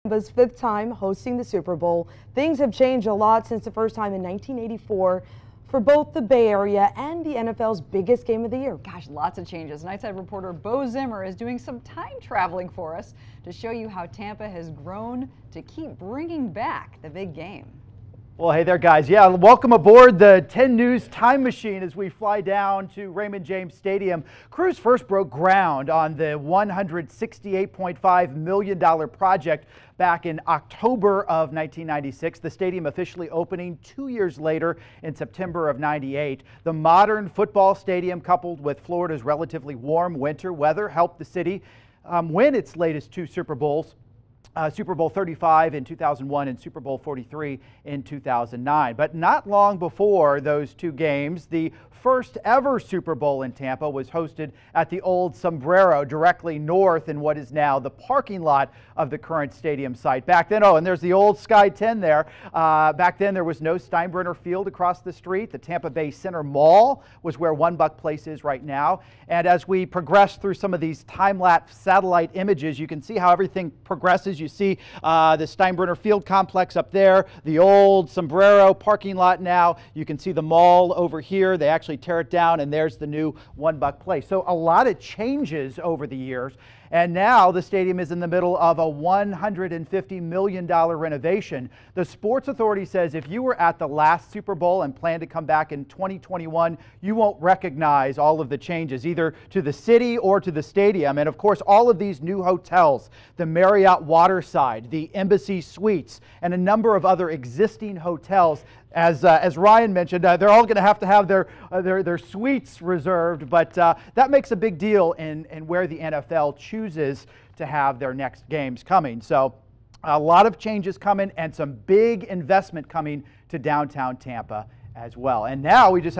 Tampa's fifth time hosting the Super Bowl. Things have changed a lot since the first time in 1984 for both the Bay Area and the NFL's biggest game of the year. Gosh, lots of changes. Nightside reporter Bo Zimmer is doing some time traveling for us to show you how Tampa has grown to keep bringing back the big game. Well, hey there, guys. Yeah, welcome aboard the 10 News Time Machine as we fly down to Raymond James Stadium. Crews first broke ground on the $168.5 million project back in October of 1996. The stadium officially opening 2 years later in September of '98. The modern football stadium, coupled with Florida's relatively warm winter weather, helped the city win its latest two Super Bowls. Super Bowl 35 in 2001 and Super Bowl 43 in 2009. But not long before those two games, the first ever Super Bowl in Tampa was hosted at the old Sombrero directly north in what is now the parking lot of the current stadium site. Back then, and there's the old Sky 10 there. Back then there was no Steinbrenner Field across the street. The Tampa Bay Center Mall was where One Buck Place is right now. And as we progress through some of these time-lapse satellite images, you can see how everything progresses. You see the Steinbrenner Field complex up there, the old Sombrero parking lot now. You can see the mall over here. They actually tear it down, and there's the new One Buck Place. So a lot of changes over the years. And now the stadium is in the middle of a $150 million renovation. The Sports Authority says if you were at the last Super Bowl and plan to come back in 2021, you won't recognize all of the changes, either to the city or to the stadium. And of course, all of these new hotels, the Marriott Waterside, the Embassy Suites, and a number of other existing hotels, as Ryan mentioned, they're all going to have their suites reserved, but that makes a big deal in where the NFL chooses to have their next games coming. So a lot of changes coming and some big investment coming to downtown Tampa as well. And now we just have